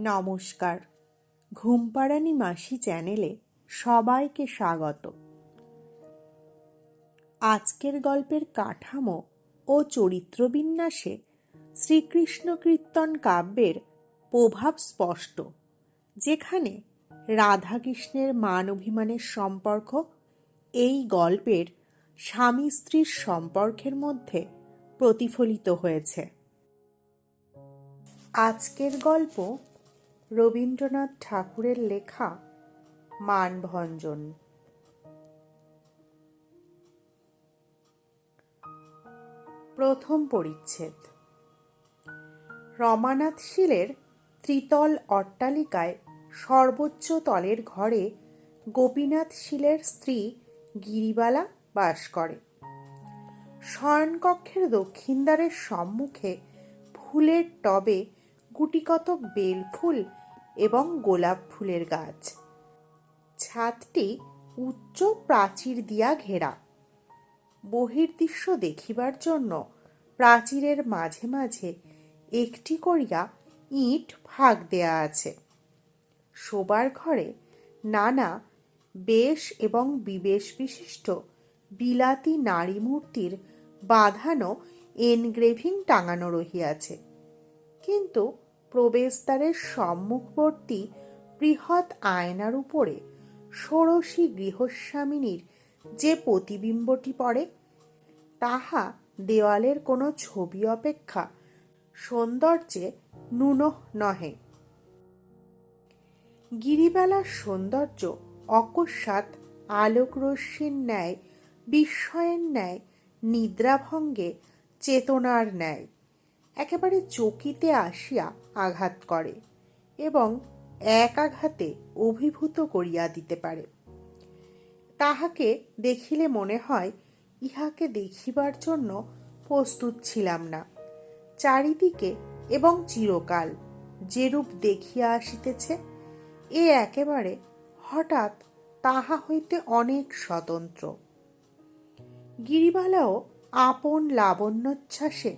নমস্কার, ঘুমপাড়ানি মাসি চ্যানেলে সবাইকে স্বাগত। আজকের গল্পের কাঠামো ও চরিত্রবিন্যাসে শ্রীকৃষ্ণ কীর্তন কাব্যের প্রভাব স্পষ্ট, যেখানে রাধাকৃষ্ণের মান অভিমানের সম্পর্ক এই গল্পের স্বামী স্ত্রীর সম্পর্কের মধ্যে প্রতিফলিত হয়েছে। আজকের গল্প রবীন্দ্রনাথ ঠাকুরের লেখা মানভঞ্জন। প্রথম পরিচ্ছেদ। রমানাথ শীলের ত্রিতল অট্টালিকায় সর্বোচ্চ তলের ঘরে গোপীনাথ শীলের স্ত্রী গিরিবালা বাস করে। শয়নকক্ষের দক্ষিণ দ্বারের সম্মুখে ফুলের টবে গুটিকতক বেলফুল এবং গোলাপ ফুলের গাছ। ছাদটি উচ্চ প্রাচীর দিয়া ঘেরা। বহির্দৃশ্য দেখিবার জন্য প্রাচীরের মাঝে মাঝে একটি করিয়া ইট ফাঁক দেয়া আছে। শোবার ঘরে নানা বেশ এবং বিবেশ বিশিষ্ট বিলাতি নারী মূর্তির বাঁধানো এনগ্রেভিং টাঙানো রহিয়াছে, কিন্তু প্রবেশদ্বারের সম্মুখবর্তী বৃহৎ আয়নার উপরে ষোড়শী গৃহস্বামিনীর যে প্রতিবিম্বটি পড়ে, তাহা দেওয়ালের কোনো ছবি অপেক্ষা সৌন্দর্যে ন্যূন নহে। গিরিবালার সৌন্দর্য অকস্মাৎ আলোকরশ্মির ন্যায়, বিস্ময়ের ন্যায়, নিদ্রাভঙ্গে চেতনার ন্যায় একেবারে চকিতে আসিয়া আঘাত করে এবং এক আঘাতে অভিভূত করিয়া দিতে পারে। তাহাকে দেখিলে মনে হয় ইহাকে দেখিবার জন্য প্রস্তুত ছিলাম না। চারিদিকে এবং চিরকাল যেরূপ দেখিয়া আসিতেছে, এ একেবারে হঠাৎ তাহা হইতে অনেক স্বতন্ত্র। গিরিবালাও আপন লাবণ্যোচ্ছ্বাসে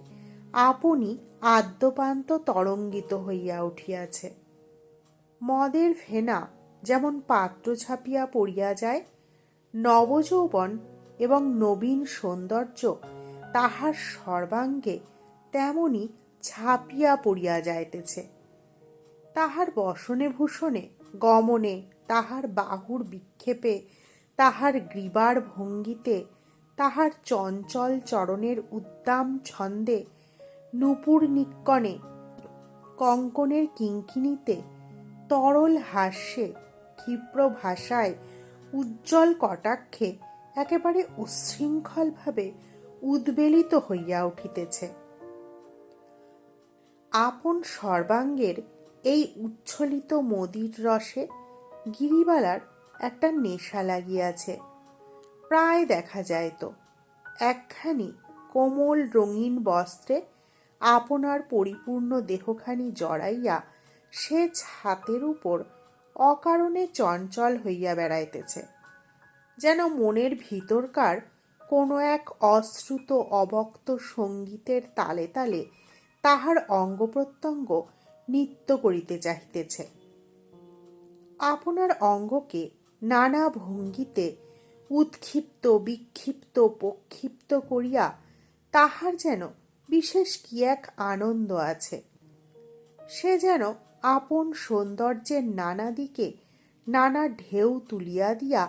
আপনি আদ্যপান্ত তরঙ্গিত হইয়া উঠিয়াছে। মদের ফেনা যেমন পাত্র ছাপিয়া পড়িয়া যায়, নবযৌবন এবং নবীন সৌন্দর্য তাহার সর্বাঙ্গে তেমনি ছাপিয়া পড়িয়া যাইতেছে। তাহার বসনে ভূষণে গমনে, তাহার বাহুর বিক্ষেপে, তাহার গ্রীবার ভঙ্গিতে, তাহার চঞ্চল চরণের উদ্দাম ছন্দে, নূপুর নিক্কণে, কঙ্কণের কিঙ্কিণীতে, তরল হাস্যে, ক্ষিপ্র ভাষায়, উজ্জ্বল কটাক্ষে একেবারে উচ্ছৃঙ্খলভাবে উদ্বেলিত হইয়া উঠিতেছে। আপন সর্বাঙ্গের এই উচ্ছ্বলিত মদির রসে গিরিবালার একটা নেশা লাগিয়াছে। প্রায় দেখা যাইত একখানি কোমল রঙিন বস্ত্রে আপনার পরিপূর্ণ দেহখানি জড়াইয়া সে ছাতের উপর অকারণে চঞ্চল হইয়া বেড়াইতেছে, যেন মনের ভিতরকার কোনো এক অশ্রুত অবক্ত সঙ্গীতের তালে তালে তাহার অঙ্গ প্রত্যঙ্গ নৃত্য করিতে চাহিতেছে। আপনার অঙ্গকে নানা ভঙ্গিতে উৎক্ষিপ্ত বিক্ষিপ্ত প্রক্ষিপ্ত করিয়া তাহার যেন বিশেষ কি এক আনন্দ আছে। সে যেন আপন সৌন্দর্যের নানা দিকে নানা ঢেউ তুলিয়া দিয়া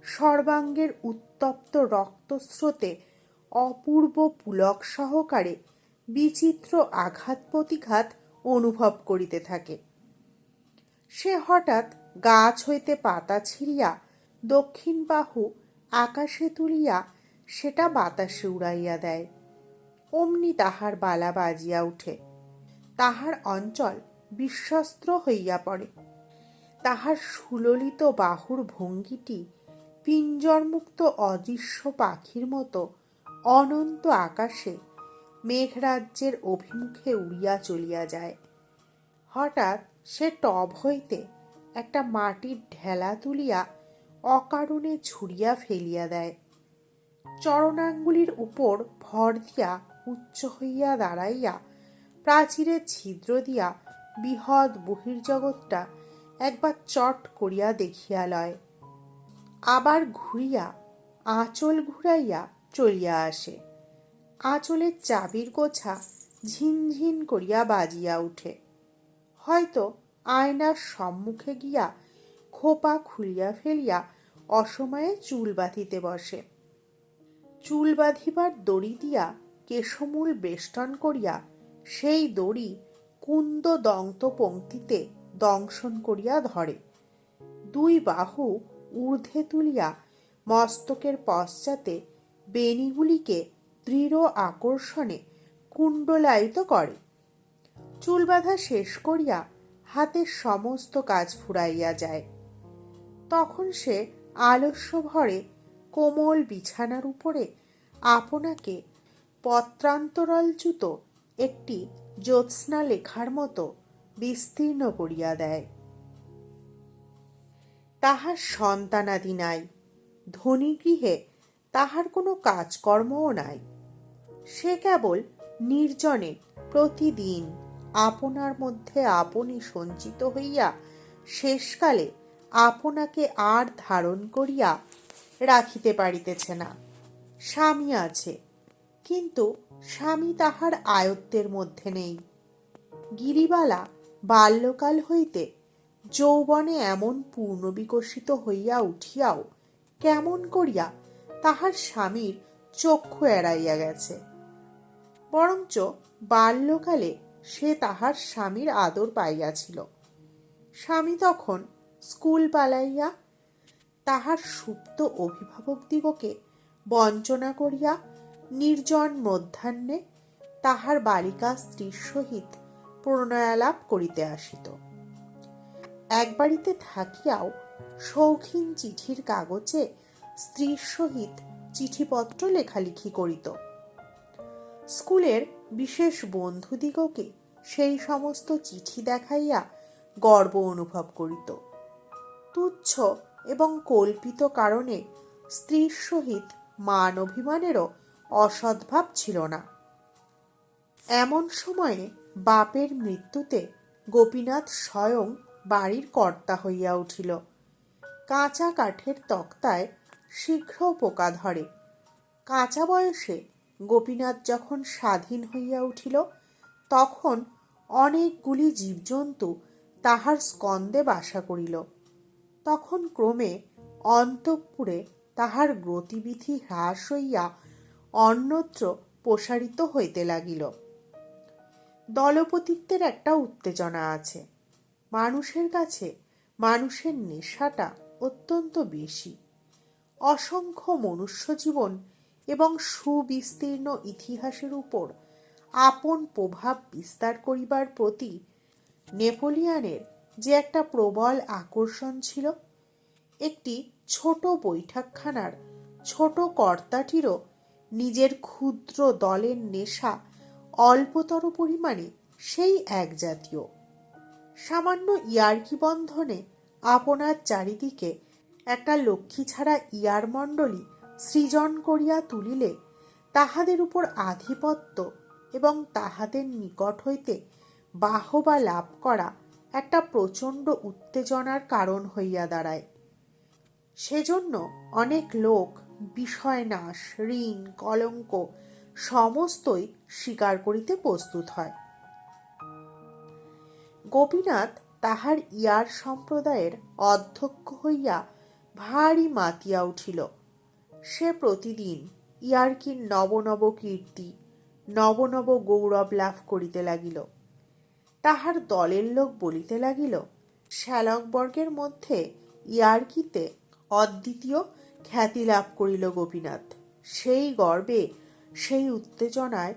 সর্বাঙ্গের উত্তপ্ত রক্তস্রোতে অপূর্ব পুলক সহকারে বিচিত্র আঘাত প্রতিঘাত অনুভব করিতে থাকে। সে হঠাৎ গাছ হইতে পাতা ছিঁড়িয়া দক্ষিণ বাহু আকাশে তুলিয়া সেটা বাতাসে উড়াইয়া দেয়। অমনি তাহার বালা বাজিয়া উঠে, তাহার অঞ্চল বিশ্বস্ত্র হইয়া পড়ে। তাহার সুললিত বাহুর ভঙ্গিটি পিঞ্জরমুক্ত অদৃশ্য পাখির মতো অনন্ত আকাশে মেঘরাজ্যের অভিমুখে উড়িয়া চলিয়া যায়। হঠাৎ সে টব হইতে একটা মাটির ঢেলা তুলিয়া অকারণে ছুঁড়িয়া ফেলিয়া দেয়। চরণাঙ্গুলির উপর ভর দিয়া উচ্চ হইয়া দাঁড়াইয়া প্রাচীরের ছিদ্র দিয়া বৃহৎ বহির্জগৎটা একবার চট করিয়া দেখিয়া লয়, আবার ঘুরিয়া আঁচল ঘুরাইয়া চলিয়া আসে। আঁচলের চাবির গোছা ঝিনঝিন করিয়া বাজিয়া উঠে। হয়তো আয়নার সম্মুখে গিয়া খোপা খুলিয়া ফেলিয়া অসময়ে চুল বাঁধিতে বসে। চুল বাঁধিবার দড়ি দিয়া কেশমূল বেষ্টন করিয়া সেই দড়ি কুন্দ দন্ত পংক্তিতে দংশন করিয়া ধরে। দুই বাহু ঊর্ধ্বে তুলিয়া মস্তকের পশ্চাতে বেণীগুলিকে দৃঢ় আকর্ষণে কুণ্ডলায়িত করে। চুল বাঁধা শেষ করিয়া হাতের সমস্ত কাজ ফুরাইয়া যায়। তখন সে আলস্য ভরে কোমল বিছানার উপরে আপনাকে পত্রান্তরালচ্যুত একটি জ্যোৎস্না লেখার মতো বিস্তীর্ণ করিয়া দেয়। তাহার সন্তানাদি নাই, ধনী গৃহে তাহার কোনো কাজকর্মও নাই। সে কেবল নির্জনে প্রতিদিন আপনার মধ্যে আপনি সঞ্চিত হইয়া শেষকালে আপনাকে আর ধারণ করিয়া রাখিতে পারিতেছে না। স্বামী আছে, কিন্তু স্বামী তাহার আয়ত্তের মধ্যে নেই। গিরিবালা বাল্যকাল হইতে যৌবনে এমন পূর্ণ বিকশিত হইয়া উঠিয়াও কেমন করিয়া তাহার স্বামীর চক্ষু এড়াইয়া গেছে। বরঞ্চ বাল্যকালে সে তাহার স্বামীর আদর পাইয়াছিল। স্বামী তখন স্কুল পালাইয়া তাহার সুপ্ত অভিভাবকদিগকে বঞ্চনা করিয়া নির্জন মধ্যাহ্নে তাহার বালিকা স্ত্রীর সহিত প্রণয়ালাপ করিতে আসিত। এক বাড়িতে থাকিয়াও শৌখিন চিঠির কাগজে স্ত্রীর সহিত চিঠিপত্র লেখালেখি করিত। স্কুলের বিশেষ বন্ধুদিগকে সেই সমস্ত চিঠি দেখাইয়া গর্ব অনুভব করিত। তুচ্ছ এবং কল্পিত কারণে স্ত্রীর সহিত মান অভিমানেরও অসদ্ভাব ছিল না। এমন সময়ে বাপের মৃত্যুতে গোপীনাথ স্বয়ং বাড়ির কর্তা হইয়া উঠিল। কাঁচা কাঠের তক্তায় শীঘ্র পোকা ধরে। কাঁচা বয়সে গোপীনাথ যখন স্বাধীন হইয়া উঠিল, তখন অনেকগুলি জীবজন্তু তাহার স্কন্ধে বাসা করিল। তখন ক্রমে অন্তঃপুরে তাহার গতিবিধি হ্রাস হইয়া অন্যত্র প্রসারিত হইতে লাগিল। দলপতিত্বের একটা উত্তেজনা আছে। মানুষের কাছে মানুষের নেশাটা অত্যন্ত বেশি। অসংখ্য মনুষ্য জীবন এবং সুবিস্তীর্ণ ইতিহাসের উপর আপন প্রভাব বিস্তার করিবার প্রতি নেপোলিয়নের যে একটা প্রবল আকর্ষণ ছিল, একটি ছোট বৈঠকখানার ছোট কর্তাটিরও নিজের ক্ষুদ্র দলের নেশা অল্পতর পরিমাণে সেই এক জাতীয়। সামান্য ইয়ার্কি বন্ধনে আপনার চারিদিকে একটা লক্ষ্মী ছাড়া ইয়ার মণ্ডলী সৃজন করিয়া তুলিলে তাহাদের উপর আধিপত্য এবং তাহাদের নিকট হইতে বাহবা লাভ করা একটা প্রচণ্ড উত্তেজনার কারণ হইয়া দাঁড়ায়। সেজন্য অনেক লোক বিষয়নাশ, ঋণ, কলঙ্ক সমস্তই স্বীকার করিতে প্রস্তুত হয়। গোপীনাথ তাহার ইয়ার সম্প্রদায়ের অধ্যক্ষ হইয়া ভারী মাতিয়া উঠিল। সে প্রতিদিন ইয়ার্কির নব নব কীর্তি, নব নব গৌরব লাভ করিতে লাগিল। তাহার দলের লোক বলিতে লাগিল, শ্যালকবর্গের মধ্যে ইয়ার্কিতে অদ্বিতীয় খ্যাতি লাভ করিল গোপীনাথ। সেই গর্বে, সেই উত্তেজনায়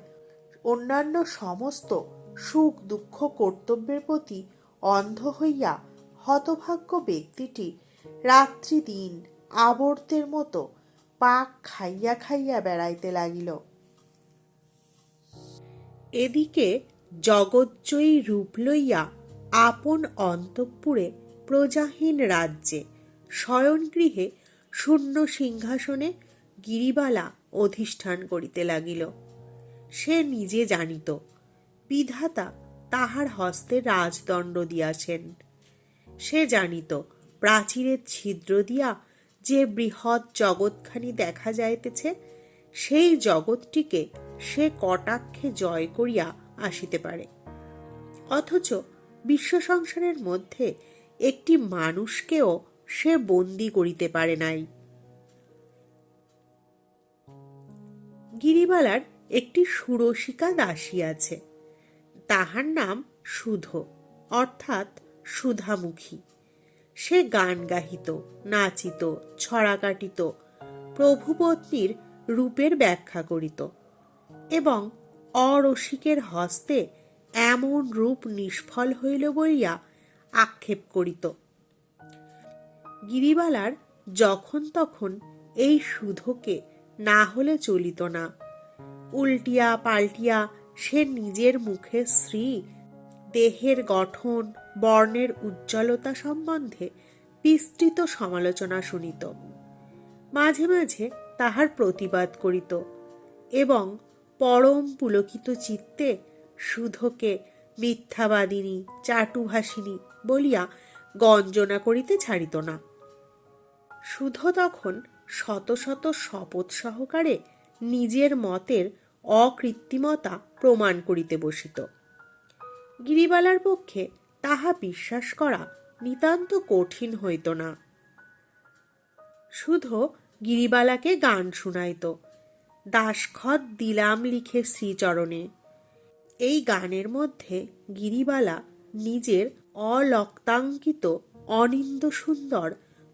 অন্যান্য সমস্ত সুখ দুঃখ কর্তব্যের প্রতি অন্ধ হইয়া হতভাগ্য ব্যক্তিটি রাত্রি দিন আবর্তের মতো পাক খাইয়া খাইয়া বেড়াইতে লাগিল। এদিকে জগজ্জয়ী রূপ লইয়া আপন অন্তঃপুরে প্রজাহীন রাজ্যে শয়নগৃহে শূন্য সিংহাসনে গিরিবালা অধিষ্ঠান করিতে লাগিল। সে নিজে জানিত বিধাতা তাহার হস্তে রাজদণ্ড দিয়াছেন। সে জানিত প্রাচীরের ছিদ্র দিয়া যে বৃহৎ জগৎখানি দেখা যাইতেছে, সেই জগৎটিকে সে কটাক্ষে জয় করিয়া আসিতে পারে। অথচ বিশ্ব সংসারের মধ্যে একটি মানুষকেও সে বন্দী করিতে পারে নাই। গিরিবালার একটি সুরসিকা দাসী আছে, তাহার নাম সুধ, অর্থাৎ সুধামুখী। সে গান গাহিত, নাচিত, ছড়া কাটিত, প্রভুপত্নীর রূপের ব্যাখ্যা করিত এবং অরসিকের হস্তে এমন রূপ নিষ্ফল হইল বলিয়া আক্ষেপ করিত। গিরিবালার যখন তখন এই সুধকে না হলে চলিত না। উল্টিয়া পাল্টিয়া সে নিজের মুখে স্ত্রী দেহের গঠন, বর্ণের উজ্জ্বলতা সম্বন্ধে বিস্তৃত সমালোচনা শুনিত। মাঝে মাঝে তাহার প্রতিবাদ করিত এবং পরম পুলকিত চিত্তে সুধকে মিথ্যাবাদিনী, চাটুভাষিনী বলিয়া গঞ্জনা করিতে ছাড়িত না। সুধ তখন শত শত শপথ সহকারে নিজের মতের অকৃত্রিমতা প্রমাণ করিতে বসিত। গিরিবালার পক্ষে তাহা বিশ্বাস করা নিতান্ত কঠিন হইত না। সুধ গিরিবালাকে গান শুনাইত, দাসখত দিলাম লিখে শ্রীচরণে। এই গানের মধ্যে গিরিবালা নিজের অলক্তাঙ্কিত অনিন্দ সুন্দর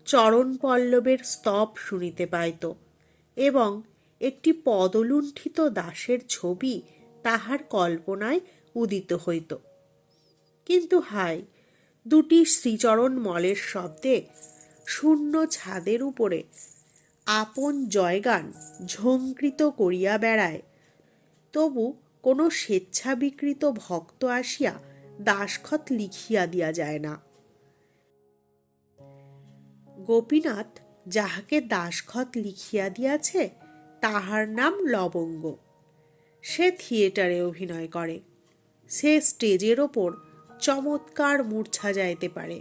চরণ পল্লবের স্তব শুনিতে পাইত এবং একটি পদলুণ্ঠিত দাসের ছবি তাহার কল্পনায় উদিত হইত। কিন্তু হায়, দুটি শ্রীচরণ মলের শব্দে শূন্য ছাদের উপরে আপন জয়গান ঝঙ্কৃত করিয়া বেড়ায়, তবু কোনো স্বেচ্ছাবিকৃত ভক্ত আসিয়া দাসখত লিখিয়া দিয়া যায় না। গোপীনাথ যাহাকে দাসখত লিখিয়া দিয়াছে তাহার নাম লবঙ্গ। সে থিয়েটারে অভিনয় করে। সে স্টেজের ওপর চমৎকার মূর্ছা যাইতে পারে।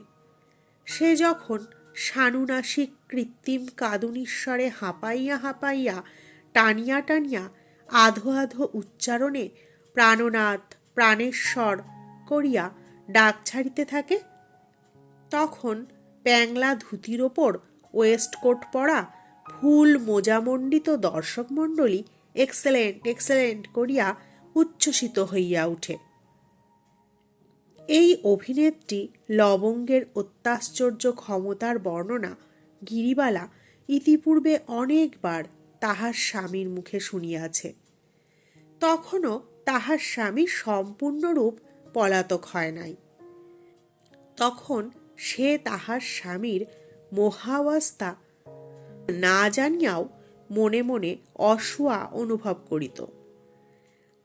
সে যখন সানুনাসিক কৃত্রিম কাদুনীশ্বরে হাঁপাইয়া হাঁপাইয়া, টানিয়া টানিয়া, আধো আধো উচ্চারণে প্রাণনাথ, প্রাণেশ্বর করিয়া ডাক ছাড়িতে থাকে, তখন প্যাংলা ধুতির ওপর ওয়েস্টকোট পরা ফুল মোজামণ্ডিত দর্শক মণ্ডলী এক্সেলেন্ট এক্সেলেন্ট করিয়া উচ্ছ্বসিত হইয়া উঠে। এই অভিনেত্রী লবঙ্গের অত্যাশ্চর্য ক্ষমতার বর্ণনা গিরিবালা ইতিপূর্বে অনেকবার তাহার স্বামীর মুখে শুনিয়াছে। তখনও তাহার স্বামী সম্পূর্ণরূপ পলাতক হয় নাই। তখন সে তাহার স্বামীর মোহাবস্থা না জানিয়াও মনে মনে অসূয়া অনুভব করিত।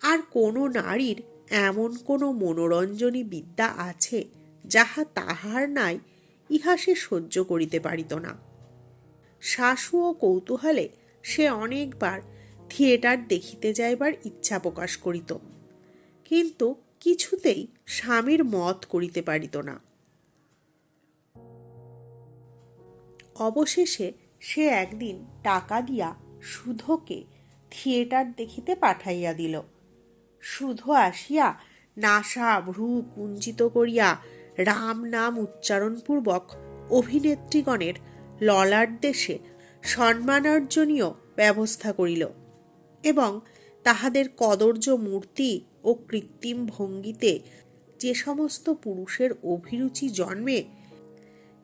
আর কোনো নারীর এমন কোনো মনোরঞ্জনী বিদ্যা আছে যাহা তাহার নাই, ইহা সে সহ্য করিতে পারিত না। শাশু ও কৌতূহলে সে অনেকবার থিয়েটার দেখিতে যাইবার ইচ্ছা প্রকাশ করিত, কিন্তু কিছুতেই স্বামীর মত করিতে পারিত না। অবশেষে সে একদিন টাকা দিয়া সুধকে থিয়েটার দেখিতে পাঠাইয়া দিল। সুধ আসিয়া নাসা ভ্রু কুঞ্চিত করিয়া রাম নাম উচ্চারণপূর্বক অভিনেত্রীগণের ললাট দেশে সম্মানার্জনীয় ব্যবস্থা করিল এবং তাহাদের কদর্য মূর্তি ও কৃত্রিম ভঙ্গিতে যে সমস্ত পুরুষের অভিরুচি জন্মে,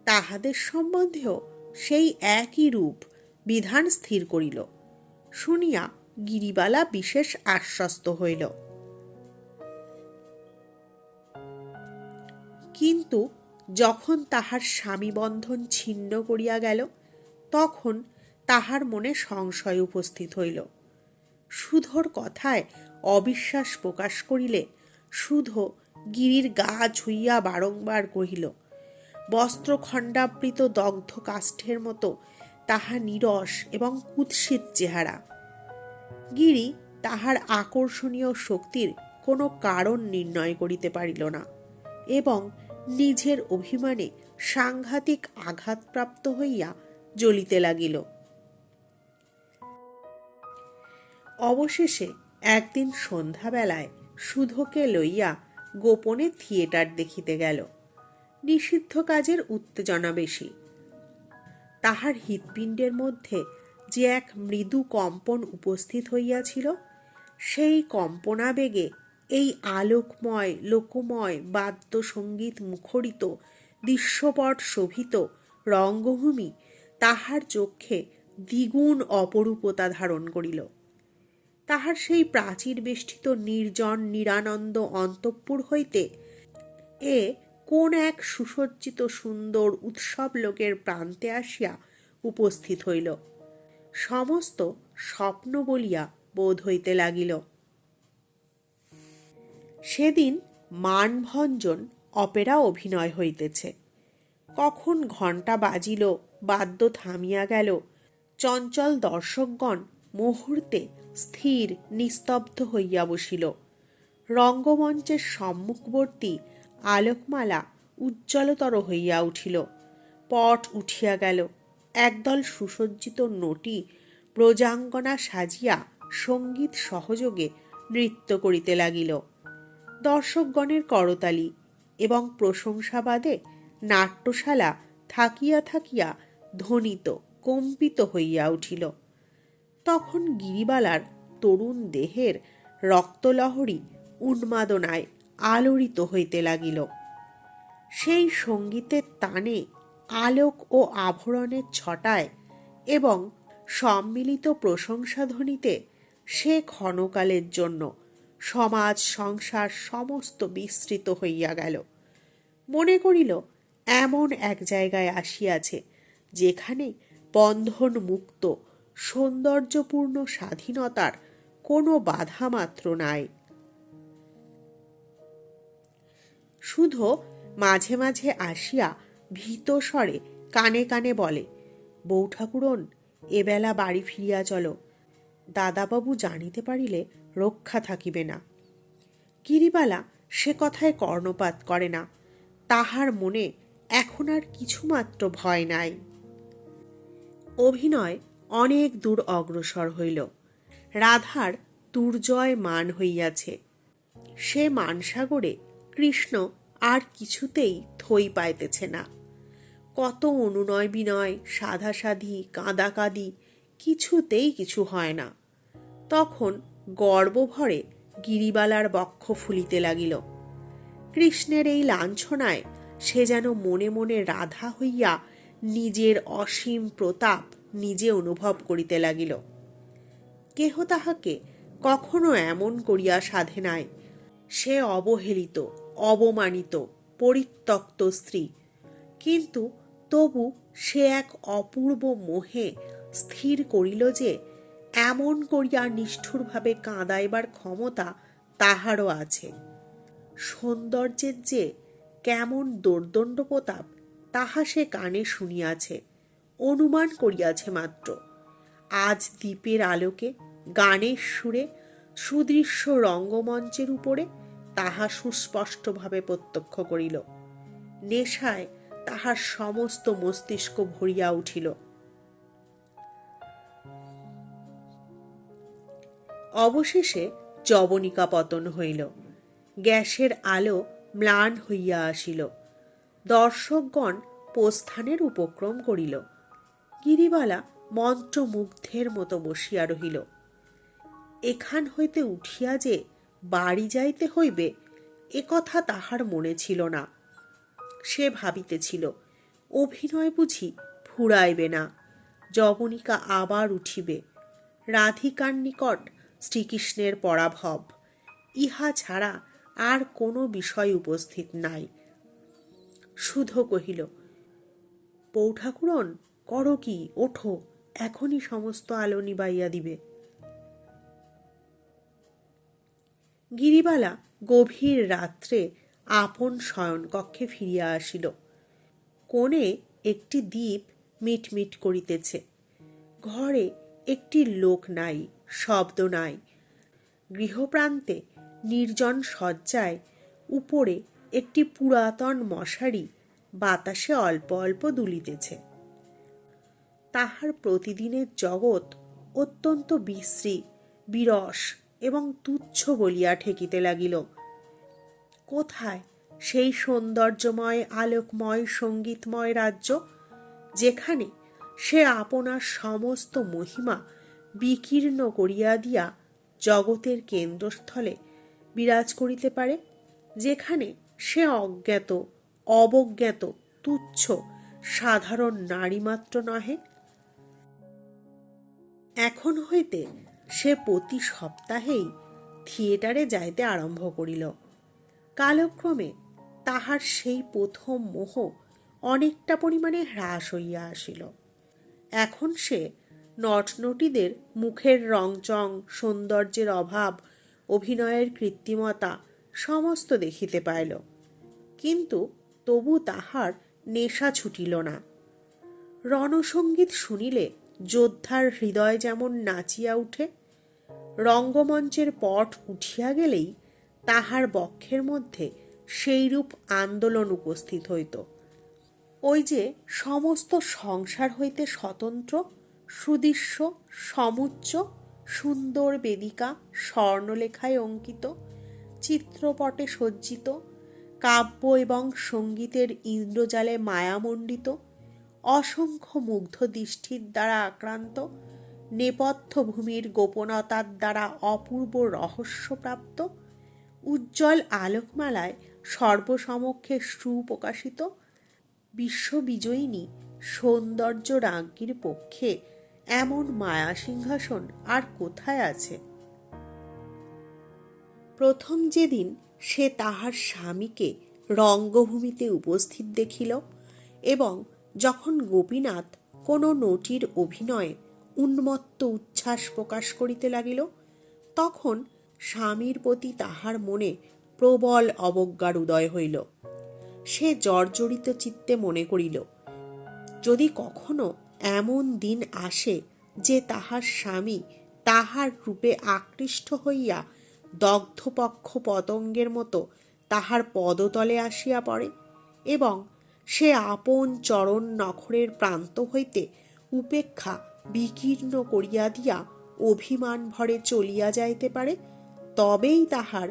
তাহাদের সম্বন্ধেও সেই একই রূপ বিধান স্থির করিল। শুনিয়া গিরিবালা বিশেষ আশ্বস্ত হইল। কিন্তু যখন তাহার স্বামীবন্ধন ছিন্ন করিয়া গেল, তখন তাহার মনে সংশয় উপস্থিত হইল। সুধর কথায় অবিশ্বাস প্রকাশ করিলে সুধ গিরির গা ছুঁইয়া বারংবার কহিল, বস্ত্রখণ্ডাবৃত দগ্ধ কাষ্ঠের মতো তাহা নীরস এবং কুৎসিত চেহারা। গিরি তাহার আকর্ষণীয় শক্তির কোনো কারণ নির্ণয় করিতে পারিল না এবং নিজের অভিমানে সাংঘাতিক আঘাতপ্রাপ্ত হইয়া জ্বলিতে লাগিল। অবশেষে একদিন সন্ধ্যাবেলায় সুধোকে লইয়া গোপনে থিয়েটার দেখিতে গেল। নিষিদ্ধ কাজের উত্তেজনা বেশি। তাহার হৃৎপিণ্ডের মধ্যে যে এক মৃদু কম্পন উপস্থিত হইয়াছিল, সেই কম্পনাবেগে এই আলোকময় লোকময় বাদ্য সঙ্গীত মুখরিত দৃশ্যপট শোভিত রঙ্গভূমি তাহার চক্ষে দ্বিগুণ অপরূপতা ধারণ করিল। তাহার সেই প্রাচীর বেষ্টিত নির্জন নিরানন্দ অন্তঃপুর হইতে এ কোন এক সুসজ্জিত সুন্দর উৎসব লোকের প্রান্তে আসিয়া উপস্থিত হইল। সমস্ত স্বপ্ন বলিয়া বোধ হইতে লাগিল। সেদিন মানভঞ্জন অপেরা অভিনয় হইতেছে। কখন ঘণ্টা বাজিল, বাদ্য থামিয়া গেল, চঞ্চল দর্শকগণ মুহূর্তে স্থির নিস্তব্ধ হইয়া বসিল। রঙ্গমঞ্চের সম্মুখবর্তী আলোকমালা উজ্জ্বলতর হইয়া উঠিল। পট উঠিয়া গেল। একদল সুসজ্জিত নটী ব্রজাঙ্গনা সাজিয়া সঙ্গীত সহযোগে নৃত্য করিতে লাগিল। দর্শকগণের করতালি এবং প্রশংসাবাদে নাট্যশালা থাকিয়া থাকিয়া ধ্বনিত কম্পিত হইয়া উঠিল। তখন গিরিবালার তরুণ দেহের রক্তলহরী উন্মাদনায় আলোড়িত হইতে লাগিল। সেই সঙ্গীতের তানে, আলোক ও আভরণের ছটায় এবং সম্মিলিত প্রশংসাধ্বনিতে সে ক্ষণকালের জন্য সমাজ সংসার সমস্ত বিস্তৃত হইয়া গেল। মনে করিল এমন এক জায়গায় আসিয়াছে যেখানে বন্ধন মুক্ত সৌন্দর্যপূর্ণ স্বাধীনতার কোনো বাধা মাত্র নাই। শুধু মাঝে মাঝে আসিয়া ভীত স্বরে কানে কানে বলে, বৌঠাকুরন, এবেলা বাড়ি ফিরিয়া চলো, দাদাবাবু জানিতে পারিলে রক্ষা থাকিবে না। গিরিবালা সে কথায় কর্ণপাত করে না। তাহার মনে এখন আর কিছুমাত্র ভয় নাই। অভিনয় অনেক দূর অগ্রসর হইল। রাধার দুর্জয় মান হইয়াছে। সে মানসাগরে কৃষ্ণ আর কিছুতেই থই পাইতেছে না। কত অনুনয় বিনয়, সাধাসাধি, কাঁদাকাঁদি, কিছুতেই কিছু হয় না। তখন গর্বভরে গিরিবালার বক্ষ ফুলিতে লাগিল। কৃষ্ণের এই লাঞ্ছনায় সে যেন মনে মনে রাধা হইয়া নিজের অসীম প্রতাপ নিজে অনুভব করিতে লাগিল। কেহ তাহাকে কখনো এমন করিয়া সাধে নাই। সে অবহেলিত, অবমানিত, পরিত্যক্ত স্ত্রী, কিন্তু তবু সে এক অপূর্ব মোহে স্থির করিল যে এমন করিয়া নিষ্ঠুরভাবে কাঁদাইবার ক্ষমতা তাহারও আছে। সৌন্দর্যের যে কেমন দোর্দণ্ড প্রতাপ তাহা সে কানে শুনিয়াছে, অনুমান করিয়াছে মাত্র। আজ দ্বীপের আলোকে, গানের সুরে, সুদৃশ্য রঙ্গমঞ্চের উপরে তাহা সুস্পষ্টভাবে প্রত্যক্ষ করিল। নেশায় তাহার সমস্ত মস্তিষ্ক ভরিয়া উঠিল। অবশেষে যবনিকা পতন হইল। গ্যাসের আলো ম্লান হইয়া আসিল। দর্শকগণ প্রস্থানের উপক্রম করিল। গিরিবালা মন্ত্রমুগ্ধের মতো বসিয়া রহিল। এখান হইতে উঠিয়া যে বাড়ি যাইতে হইবে এ কথা তাহার মনে ছিল না। সে ভাবিতেছিল, অভিনয় বুঝি ফুরাইবে না, যবনিকা আবার উঠিবে, রাধিকার নিকট শ্রীকৃষ্ণের পরাভব, ইহা ছাড়া আর কোনো বিষয় উপস্থিত নাই। সুধো কহিল, বৌঠাকুরন, করো কি, ওঠো, এখনই সমস্ত আলো নিবাইয়া দিবে। গিরিবালা গভীর রাত্রে আপন শয়নকক্ষে ফিরিয়া আসিল। কোণে একটি দ্বীপ মিটমিট করিতেছে। ঘরে একটি লোক নাই, শব্দ নাই। গৃহপ্রান্তে নির্জন শয্যায় উপরে একটি পুরাতন মশারি বাতাসে অল্প অল্প দুলিতেছে। তাহার প্রতিদিনের জগৎ অত্যন্ত বিশ্রী, বিরস এবং তুচ্ছ বলিয়া ঠেকিতে লাগিল। কোথায় সেই সৌন্দর্যময়, আলোকময়, সঙ্গীতময় রাজ্য, যেখানে সে আপনার সমস্ত মহিমা বিকীর্ণ করিয়া দিয়া জগতের কেন্দ্রস্থলে বিরাজ করিতে পারে, যেখানে সে অজ্ঞাত, অবজ্ঞাত, তুচ্ছ, সাধারণ নারীমাত্র নহে? এখন হইতে সে প্রতি সপ্তাহেই থিয়েটারে যাইতে আরম্ভ করিল। কালক্রমে তাহার সেই প্রথম মোহ অনেকটা পরিমাণে হ্রাস হইয়া আসিল। এখন সে নটনটীদের মুখের রংচং, সৌন্দর্যের অভাব, অভিনয়ের কৃত্রিমতা সমস্ত দেখিতে পাইল, কিন্তু তবু তাহার নেশা ছুটিল না। রণসঙ্গীত শুনিলে যোদ্ধার হৃদয় যেমন নাচিয়া উঠে, রঙ্গমঞ্চের পট উঠিয়া গেলেই তাহার বক্ষের মধ্যে সেইরূপ আন্দোলন উপস্থিত হইত। ওই যে সমস্ত সংসার হইতে স্বতন্ত্র, সুদৃশ্য, সমুচ্চ, সুন্দর বেদিকা, স্বর্ণলেখায় অঙ্কিত, চিত্রপটে সজ্জিত, কাব্য এবং সঙ্গীতের ইন্দ্রজালে মায়ামণ্ডিত, অসংখ্য মুগ্ধ দৃষ্টির দ্বারা আক্রান্ত, নেপথ্য ভূমির গোপনতার দ্বারা অপূর্ব রহস্যপ্রাপ্ত, উজ্জ্বল আলোকমালায় সর্বসমক্ষে সুপ্রকাশিত বিশ্ববিজয়িনী সৌন্দর্য রাজ্ঞীর পক্ষে এমন মায়া সিংহাসন আর কোথায় আছে? প্রথম যেদিন সে তাহার স্বামীকে রঙ্গভূমিতে উপস্থিত দেখিল, এবং যখন গোপীনাথ কোনো নটীর অভিনয়ে উন্মত্ত উচ্ছ্বাস প্রকাশ করিতে লাগিল, তখন স্বামীর প্রতি তাহার মনে প্রবল অবজ্ঞার উদয় হইল। সে জর্জরিত চিত্তে মনে করিল, যদি কখনো এমন দিন আসে যে তাহার স্বামী তাহার রূপে আকৃষ্ট হইয়া দগ্ধপক্ষ পতঙ্গের মতো তাহার পদতলে আসিয়া পড়ে, এবং সে আপন চরণ নখরের প্রান্ত হইতে উপেক্ষা বিকীর্ণ করিয়া দিয়া অভিমান ভরে চলিয়া যাইতে পারে, তবেই তাহার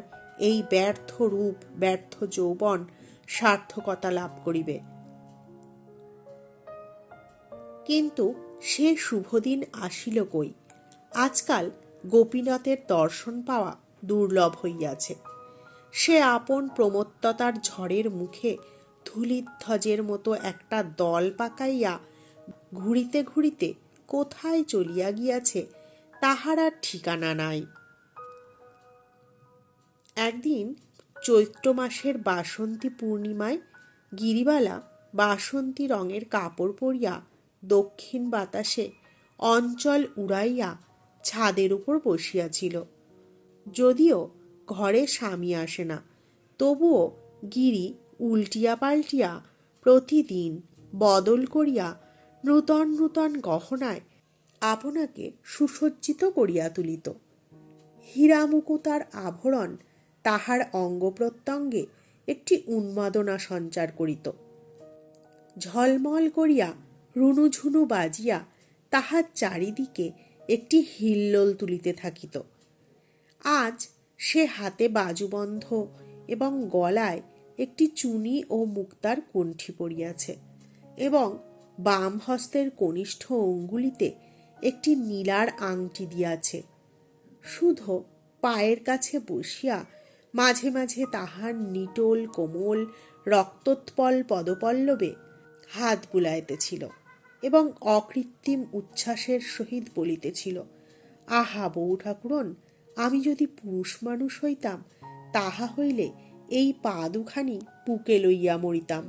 এই ব্যর্থ রূপ, ব্যর্থ যৌবন সার্থকতা লাভ করিবে। কিন্তু সে শুভদিন আসিল কই? আজকাল গোপীনাথের দর্শন পাওয়া দুর্লভ হইয়াছে। সে আপন প্রমত্ততার ঝড়ের মুখে ধূলিধ্বজের মতো একটা দল পাকাইয়া ঘুরিতে ঘুরিতে কোথায় চলিয়া গিয়াছে তাহার আর ঠিকানা নাই। একদিন চৈত্র মাসের বাসন্তী পূর্ণিমায় গিরিবালা বাসন্তী রঙের কাপড় পরিয়া দক্ষিণ বাতাসে অঞ্চল উড়াইয়া ছাদের উপর বসিয়াছিল। যদিও ঘরে স্বামী আসে না, তবুও গিরি উল্টিয়া পাল্টিয়া প্রতিদিন বদল করিয়া নূতন নূতন গহনায় আপনাকে সুসজ্জিত করিয়া তুলিত। হীরামুকুতার আভরণ তাহার অঙ্গ প্রত্যঙ্গে একটি উন্মাদনা সঞ্চার করিত। ঝলমল করিয়া রুনুঝুনু বাজিয়া তাহার চারিদিকে একটি হিল্লোল তুলিতে থাকিত। আজ সে হাতে বাজুবন্ধ এবং গলায় একটি চুনি ও মুক্তার কণ্ঠি পরিয়াছে, এবং বাম হস্তের কনিষ্ঠ অঙ্গুলিতে একটি নীলার আংটি দিয়াছে। শুধু পায়ের কাছে বসিয়া মাঝে মাঝে তাহার নিটোল কোমল রক্তোৎপল পদপল্লবে হাত বুলাইতেছিল, এবং অকৃত্রিম উচ্ছ্বাসের সহিত বলিতেছিল, আহা বউ ঠাকুরন, আমি যদি পুরুষ মানুষ হইতাম, তাহা হইলে এই পা দুখানি বুকে লইয়া মরিতাম।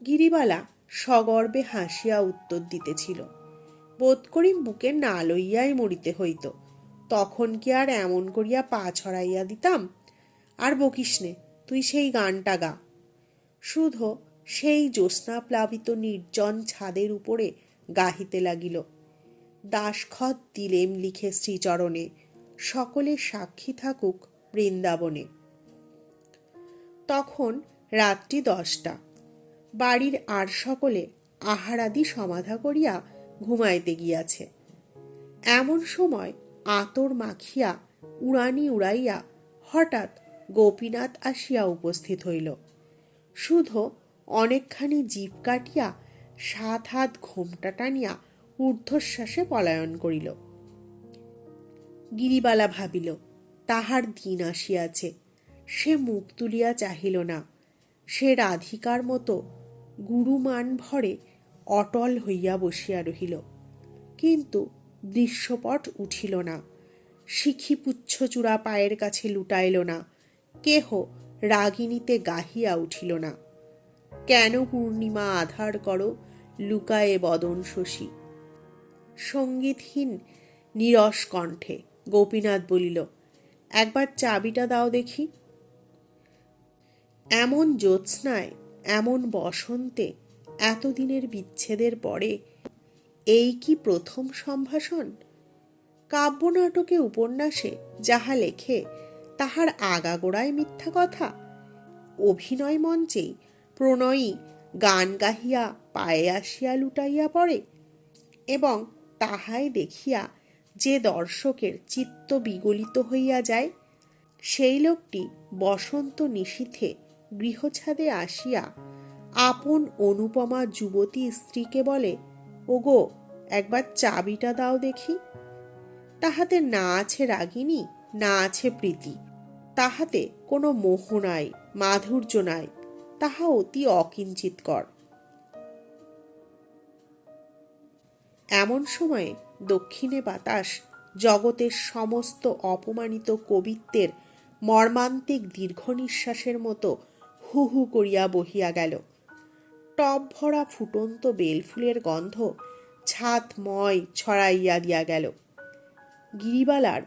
গিরিবালা সগর্বে হাসিয়া উত্তর দিতেছিল, বোধ করি বুকে না লইয়াই মরিতে হইত, তখন কি আর এমন করিয়া পা ছড়াইয়া দিতাম? আর বকিস নে, তুই সেই গানটা গা। শুধু সেই জ্যোৎস্নাপ্লাবিত নির্জন ছাদের উপরে গাহিতে লাগিল, দাসখত দিলেম লিখে শ্রীচরণে, সকলে সাক্ষী থাকুক বৃন্দাবনে। তখন রাত্রি 10টা। বাড়ির আর সকলে আহারাদি সমাধা করিয়া ঘুমাইতে গিয়াছে। এমন সময় আতর মাখিয়া উড়ানি উড়াইয়া হঠাৎ গোপীনাথ আসিয়া উপস্থিত হইল। শুধু অনেকখানি জিভ কাটিয়া 7 হাত ঘোমটা টানিয়া ঊর্ধ্বশ্বাসে পলায়ন করিল। গিরিবালা ভাবিল তাহার দিন আসিয়াছে। সে মুখ তুলিয়া চাহিল না। সে রাধিকার মতো গুরুমান ভরে অটল হইয়া বসিয়া রহিল। কিন্তু দৃশ্যপট উঠিল না। শিখি পুচ্ছচূড়া পায়ের কাছে লুটাইল না। কেহ রাগিনীতে গাহিয়া উঠিল না, কেন পূর্ণিমা আধার করো লুকায়ে বদন শশী। সঙ্গীতহীন নীরস কণ্ঠে গোপীনাথ বলিল, একবার চাবিটা দাও দেখি। এমন জ্যোৎস্নায়, এমন বসন্তে, এতদিনের বিচ্ছেদের পরে এই কি প্রথম সম্ভাষণ? কাব্যনাটকে উপন্যাসে যাহা লেখে তাহার আগাগোড়ায় মিথ্যা কথা। অভিনয় মঞ্চেই প্রণয়ী গান গাহিয়া পায়ে আসিয়া লুটাইয়া পড়ে, এবং তাহাই দেখিয়া যে দর্শকের চিত্ত বিগলিত হইয়া যায়, সেই লোকটি বসন্ত নিশীথে গৃহছাদে আসিয়া আপন অনুপমা যুবতী স্ত্রীকে বলে, ওগো একবার চাবিটা দাও দেখি। তাহাতে না আছে রাগিনী, না আছে প্রীতি, তাহাতে কোনো মোহ নাই, মাধুর্য নাই, তাহা অতি অকিঞ্চিতকর। এমন সময়ে দক্ষিণে বাতাস জগতের সমস্ত অপমানিত কবিত্বের মর্মান্তিক দীর্ঘ নিঃশ্বাসের মতো হু হু করিয়া বহিয়া গেল। টব ভরা ফুটন্ত বেলফুলের গন্ধ ছাদময় ছড়াইয়া দিয়া গেল। গিরিবালার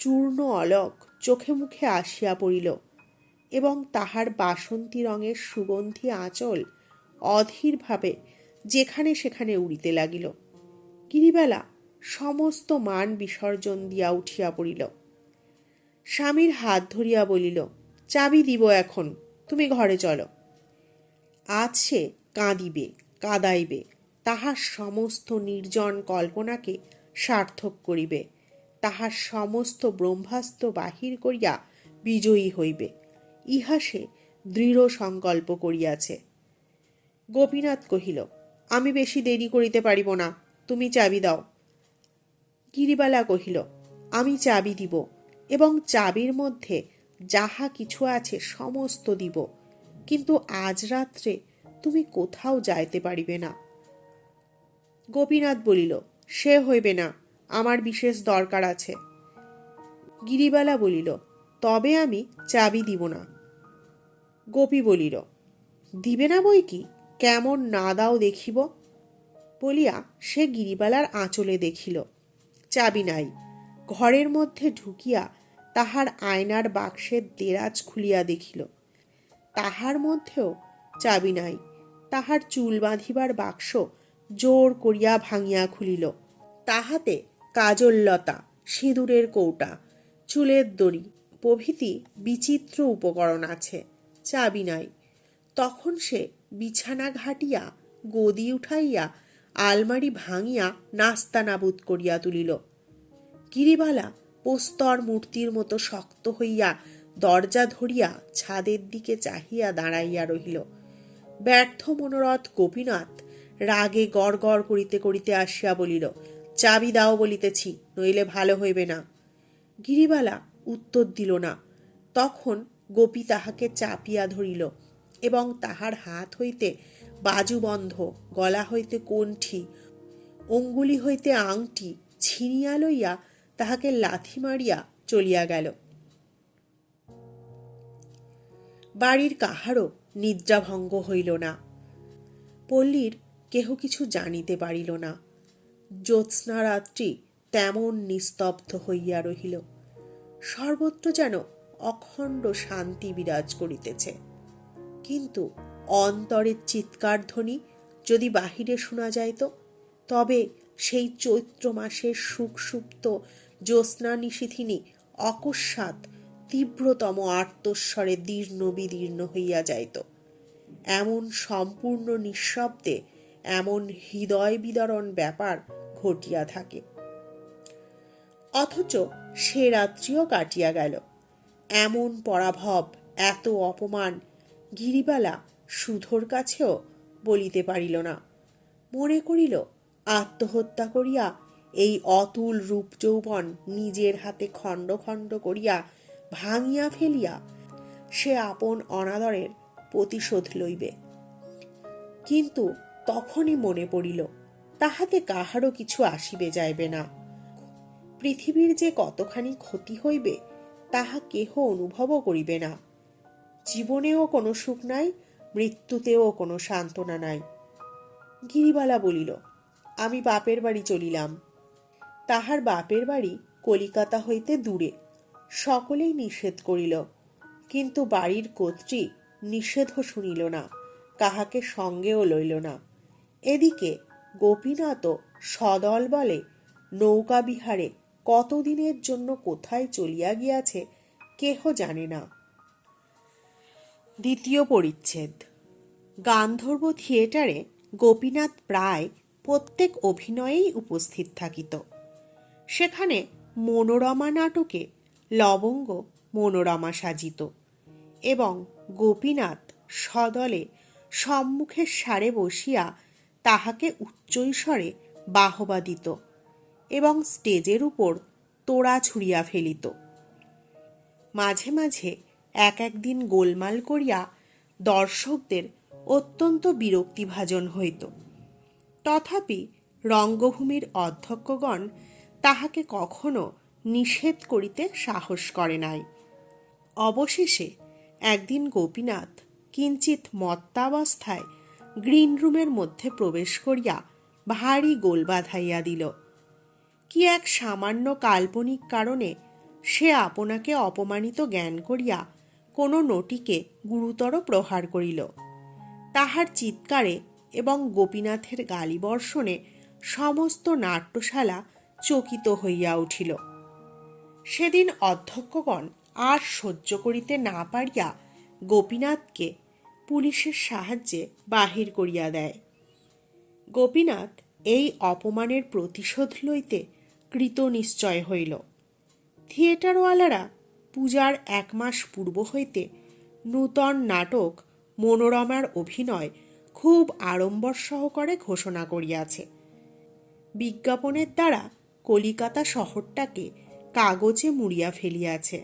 চূর্ণ অলক চোখে মুখে আসিয়া পড়িল, এবং তাহার বাসন্তী রঙের সুগন্ধি আঁচল অধীরভাবে যেখানে সেখানে উড়িতে লাগিল। গিরিবালা সমস্ত মান বিসর্জন দিয়া উঠিয়া পড়িল। স্বামীর হাত ধরিয়া বলিল, চাবি দিব এখন, তুমি ঘরে চলো। আজ সে কাঁদিবে, কাঁদাইবে, তাহার সমস্ত নির্জন কল্পনাকে সার্থক করিবে, তাহার সমস্ত ব্রহ্মাস্ত্র বাহির করিয়া বিজয়ী হইবে, ইহা সে দৃঢ় সংকল্প করিয়াছে। গোপীনাথ কহিল, আমি বেশি দেরি করিতে পারিব না, তুমি চাবি দাও। গিরিবালা কহিল, আমি চাবি দিব, এবং চাবির মধ্যে যাহা কিছু আছে সমস্ত দিব, কিন্তু আজ রাত্রে তুমি কোথাও যাইতে পারিবে না। গোপীনাথ বলিল, সে হইবে না, আমার বিশেষ দরকার আছে। গিরিবালা বলিল, তবে আমি চাবি দিব না। গোপী বলিল, দিবে না বই কি, কেমন না দাও দেখিব। বলিয়া সে গিরিবালার আঁচলে দেখিল চাবি নাই। ঘরের মধ্যে ঢুকিয়া তাহার আয়নার বাক্সের দেরাজ খুলিয়া দেখিল, তাহার মধ্যেও চাবি নাই। তাহার চুল বাঁধিবার বাক্স জোর করিয়া ভাঙিয়া খুলিল, তাহাতে কাজললতা, সিঁদুরের কৌটা, চুলের দড়ি প্রভৃতি বিচিত্র উপকরণ আছে, চাবি নাই। তখন সে বিছানা ঘাটিয়া গদি উঠাইয়া আলমারি ভাঙিয়া নাস্তানাবুদ করিয়া তুলিল। গিরিবালা প্রস্তর মূর্তির মতো শক্ত হইয়া দরজা ধরিয়া ছাদের দিকে চাহিয়া দাঁড়াইয়া রহিল। ব্যর্থ মনোরথ গোপীনাথ রাগে গড় গড় করিতে করিতে আসিয়া বলিল, চাবি দাও বলিতেছি, নইলে ভালো হইবে না। গিরিবালা উত্তর দিল না। তখন গোপী তাহাকে চাপিয়া ধরিল, এবং তাহার হাত হইতে বাজুবন্ধ, গলা হইতে কণ্ঠি, অঙ্গুলি হইতে আংটি ছিনিয়া লইয়া তাহাকে লাথি মারিয়া চলিয়া গেল। বাড়ির কাহারও নিদ্রাভঙ্গ হইল না। পল্লীর কেহ কিছু জানিতে পারিল না। জ্যোৎস্না রাত্রি তেমন নিস্তব্ধ হইয়া রহিল। সর্বত্র যেন অখণ্ড শান্তি বিরাজ করিতেছে। কিন্তু অন্তরের চিৎকার ধ্বনি যদি বাহিরে শোনা যাইত, তবে সেই চৈত্র মাসের সুখসুপ্ত জ্যোৎস্না নিশীথিনী অকস্মাৎ তীব্রতম আর্তস্বরে দীর্ণ বিদীর্ণ হইয়া যাইত। এমন সম্পূর্ণ নিঃশব্দে এমন হৃদয় বিদারণ ব্যাপার ঘটিয়া থাকে। অথচ সে রাত্রিও কাটিয়া গেল। এমন পরাভব, এত অপমান গিরিবালা সুধোর কাছেও বলিতে পারিল না। মনে করিল আত্মহত্যা করিয়া এই অতুল রূপ যৌবন নিজের হাতে খণ্ড খণ্ড করিয়া ভাঙিয়া ফেলিয়া সে আপন অনাদরের প্রতিশোধ লইবে। কিন্তু তখনই মনে পড়িল তাহাতে কাহারও কিছু আসিবে যাইবে না। পৃথিবীর যে কতখানি ক্ষতি হইবে তাহা কেহ অনুভবও করিবে না। জীবনেও কোনো সুখ নাই, মৃত্যুতেও কোনো সান্ত্বনা নাই। গিরিবালা বলিল, আমি বাপের বাড়ি চলিলাম। তাহার বাপের বাড়ি কলিকাতা হইতে দূরে। সকলেই নিষেধ করিল, কিন্তু বাড়ির কর্ত্রী নিষেধও শুনিল না, কাহাকে সঙ্গেও লইল না। এদিকে গোপীনাথও সদল বলে নৌকা বিহারে কতদিনের জন্য কোথায় চলিয়া গিয়াছে কেহ জানে না। দ্বিতীয় পরিচ্ছেদ। গান্ধর্ব থিয়েটারে গোপীনাথ প্রায় প্রত্যেক অভিনয়েই উপস্থিত থাকিত। সেখানে মনোরমা নাটকে লবঙ্গ মনোরমা সাজিত এবং গোপীনাথ সদলে সম্মুখের সারে বসিয়া তাহাকে উচ্চৈস্বরে বাহবা দিত এবং স্টেজের উপর তোড়া ছুঁড়িয়া ফেলিত। মাঝে মাঝে এক একদিন গোলমাল করিয়া দর্শকদের অত্যন্ত বিরক্তিভাজন হইত। তথাপি রঙ্গভূমির অধ্যক্ষগণ তাহাকে কখনো নিষেধ করিতে সাহস করে নাই। অবশেষে একদিন গোপীনাথ কিঞ্চিত মত্তাবস্থায় গ্রিন রুমের মধ্যে প্রবেশ করিয়া ভারী গোল বাঁধাইয়া দিল। কি এক সামান্য কাল্পনিক কারণে সে আপনাকে অপমানিত জ্ঞান করিয়া কোনো নটিকে গুরুতর প্রহার করিল। তাহার চিৎকারে এবং গোপীনাথের গালিবর্ষণে সমস্ত নাট্যশালা চকিত হইয়া উঠিল। সেদিন অধ্যক্ষগণ আর সহ্য করিতে না পারিয়া গোপীনাথকে পুলিশের সাহায্যে বাহির করিয়া দেয়। গোপীনাথ এই অপমানের প্রতিশোধ লইতে কৃত নিশ্চয় হইল। থিয়েটারওয়ালারা পূজার 1 মাস পূর্ব হইতে নূতন নাটক মনোরমার অভিনয় খুব আড়ম্বর সহকারে ঘোষণা করিয়াছে। বিজ্ঞাপনের দ্বারা কলিকাতা শহরটাকে কাগজে মুড়িয়া ফেলিয়াছে।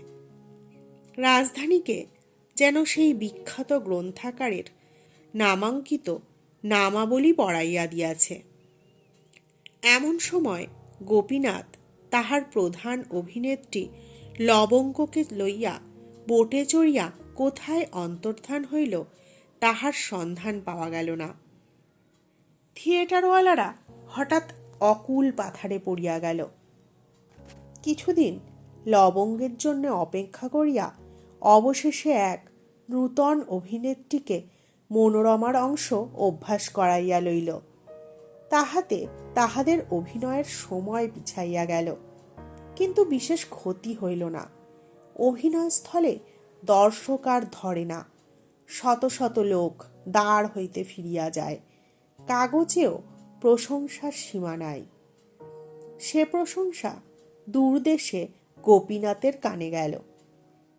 রাজধানীকে যেন সেই বিখ্যাত গ্রন্থাকারের নামাঙ্কিত নামাবলী পড়াইয়া দিয়াছে। এমন সময় গোপীনাথ তাহার প্রধান অভিনেত্রী লবঙ্গকে লইয়া বোটে চড়িয়া কোথায় অন্তর্ধান হইল তাহার সন্ধান পাওয়া গেল না। থিয়েটারওয়ালারা হঠাৎ অকুল পাথারে পড়িয়া গেল। কিছুদিন লবঙ্গের জন্য অপেক্ষা করিয়া অবশেষে এক নূতন অভিনেত্রীকে মনোরমার অংশ অভ্যাস করাইয়া লইল। তাহাতে তাহাদের অভিনয়ের সময় পিছাইয়া গেল, কিন্তু বিশেষ ক্ষতি হইল না। অভিনয়স্থলে দর্শক আর ধরে না। শত শত লোক দ্বার হইতে ফিরিয়া যায়। কাগজেও প্রশংসার সীমা নাই। সে প্রশংসা দূরদেশে গোপীনাথের কানে গেল।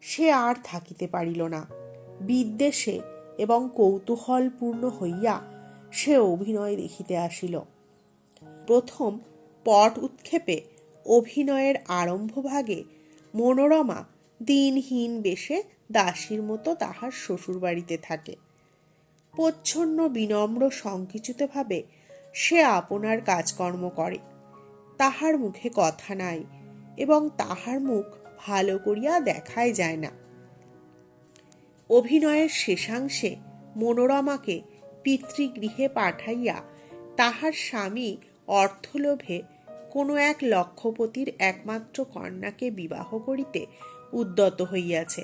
সে আর থাকিতে পারিল না। বিদ্বেষে এবং কৌতূহলপূর্ণ হইয়া সে অভিনয় দেখিতে আসিল। প্রথম পট উৎক্ষেপে অভিনয়ের আরম্ভভাগে মনোরমা দিনহীন বেশে দাসীর মতো তাহার শ্বশুরবাড়িতে থাকে। প্রচ্ছন্ন বিনম্র সংকুচিতভাবে সে আপনার কাজকর্ম করে। তাহার মুখে কথা নাই এবং তাহার মুখ ভালো করিয়া দেখাই যায় না। অভিনয়ের শেষাংশে মনোরমাকে পিতৃগৃহে পাঠাইয়া তাহার স্বামী অর্থলোভে কোনো এক লক্ষপতির একমাত্র কন্যাকে বিবাহ করিতে উদ্যত হইয়াছে।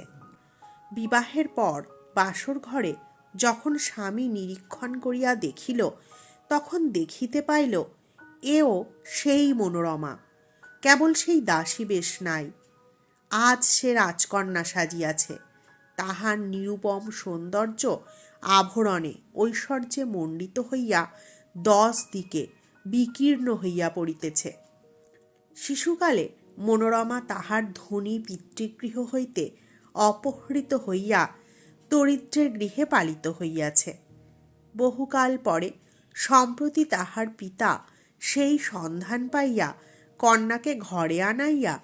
বিবাহের পর বাসর ঘরে যখন স্বামী নিরীক্ষণ করিয়া দেখিল, তখন দেখিতে পাইল এও সেই মনোরমা, কেবল সেই দাসী বেশ নাই। আজ সে রাজকন্যা সাজিয়াছে। তাহার নিরুপম সৌন্দর্য আভরণে ঐশ্বর্যে মণ্ডিত হইয়া 10 দিকে বিকীর্ণ হইয়া পড়িতেছে। শিশুকালে মনোরমা তাহার ধনী পিতৃগৃহ হইতে অপহৃত হইয়া দরিদ্রের গৃহে পালিত হইয়াছে। বহুকাল পরে সম্প্রতি তাহার পিতা সেই সন্ধান পাইয়া কন্যাকে ঘরে আনাইয়া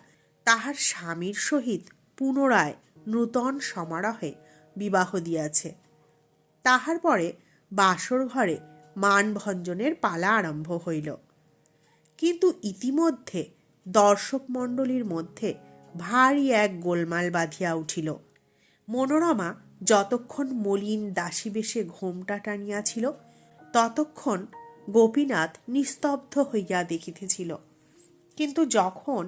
তাহার স্বামীর সহিত পুনরায় নূতন সমারোহে বিবাহ দিয়াছে। তাহার পরে বাসর ঘরে মানভঞ্জনের পালা আরম্ভ হইল। কিন্তু ইতিমধ্যে দর্শক মণ্ডলীর মধ্যে ভারী এক গোলমাল বাঁধিয়া উঠিল। মনোরমা যতক্ষণ মলিন দাসীবেশে ঘোমটা টানিয়াছিল, ততক্ষণ গোপীনাথ নিস্তব্ধ হইয়া দেখিতেছিল। কিন্তু যখন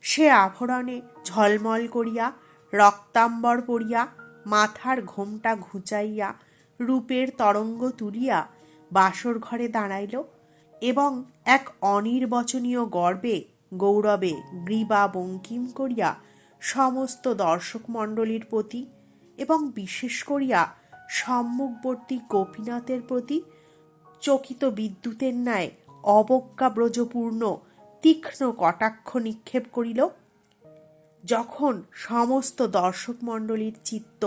সে আভরণে ঝলমল করিয়া, রক্তাম্বর পরিয়া, মাথার ঘোমটা ঘুচাইয়া, রূপের তরঙ্গ তুলিয়া বাসর ঘরে দাঁড়াইল এবং এক অনির্বচনীয় গর্বে গৌরবে গ্রীবা বঙ্কিম করিয়া সমস্ত দর্শক মণ্ডলীর প্রতি এবং বিশেষ করিয়া সম্মুখবর্তী গোপীনাথের প্রতি চকিত বিদ্যুতের ন্যায় অবজ্ঞাব্রজপূর্ণ তীক্ষ্ণ কটাক্ষ নিক্ষেপ করিল, যখন সমস্ত দর্শক মণ্ডলীর চিত্ত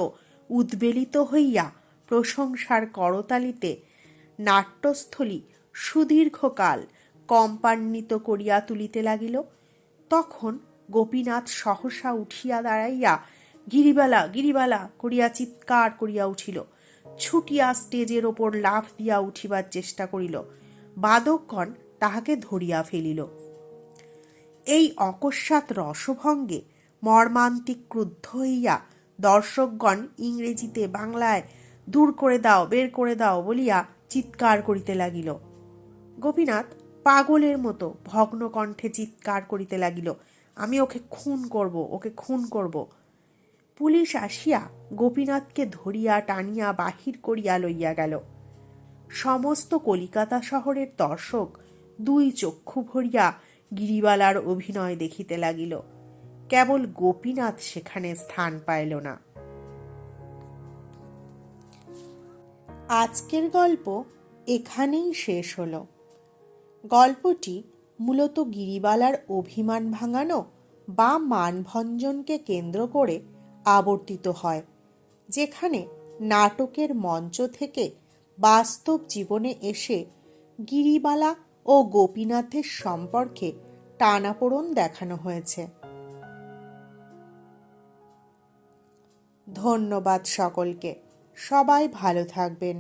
উদ্বেলিত হইয়া প্রশংসার করতালিতে নাট্যস্থলী সুদীর্ঘকাল কম্পান্বিত করিয়া তুলিতে লাগিল, তখন গোপীনাথ সহসা উঠিয়া দাঁড়াইয়া গিরিবালা গিরিবালা করিয়া চিৎকার করিয়া উঠিল। ছুটিয়া স্টেজের ওপর লাফ দিয়া উঠিবার চেষ্টা করিল। বাদকগণ তাহাকে ধরিয়া ফেলিল। এই অকস্মাৎ রসভঙ্গে মর্মান্তিক ক্রুদ্ধ হইয়া দর্শকগণ ইংরেজিতে বাংলায় দূর করে দাও, বের করে দাও বলিয়া চিৎকার করিতে লাগিল। গোপীনাথ পাগলের মতো ভগ্ন কণ্ঠে চিৎকার করিতে লাগিল, আমি ওকে খুন করব, ওকে খুন করব। পুলিশ আসিয়া গোপীনাথকে ধরিয়া টানিয়া বাহির করিয়া লইয়া গেল। সমস্ত কলিকাতা শহরের দর্শক 2 চক্ষু ভরিয়া গিরিবালার অভিনয় দেখিতে লাগিল। কেবল গোপীনাথ সেখানে স্থান পাইল না। আজকের গল্প এখানেই শেষ হলো। গল্পটি মূলত গিরিবালার অভিমান ভাঙানো বা মানভঞ্জনকে কেন্দ্র করে আবর্তিত হয়, যেখানে নাটকের মঞ্চ থেকে বাস্তব জীবনে এসে গিরিবালা ও গোপীনাথের সম্পর্কে টানাপোড়েন দেখানো হয়েছে। ধন্যবাদ সকলকে। সবাই ভালো থাকবেন,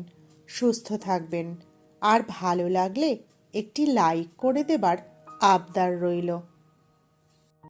সুস্থ থাকবেন, আর ভালো লাগলে একটি লাইক করে দেবার আবদার রইল।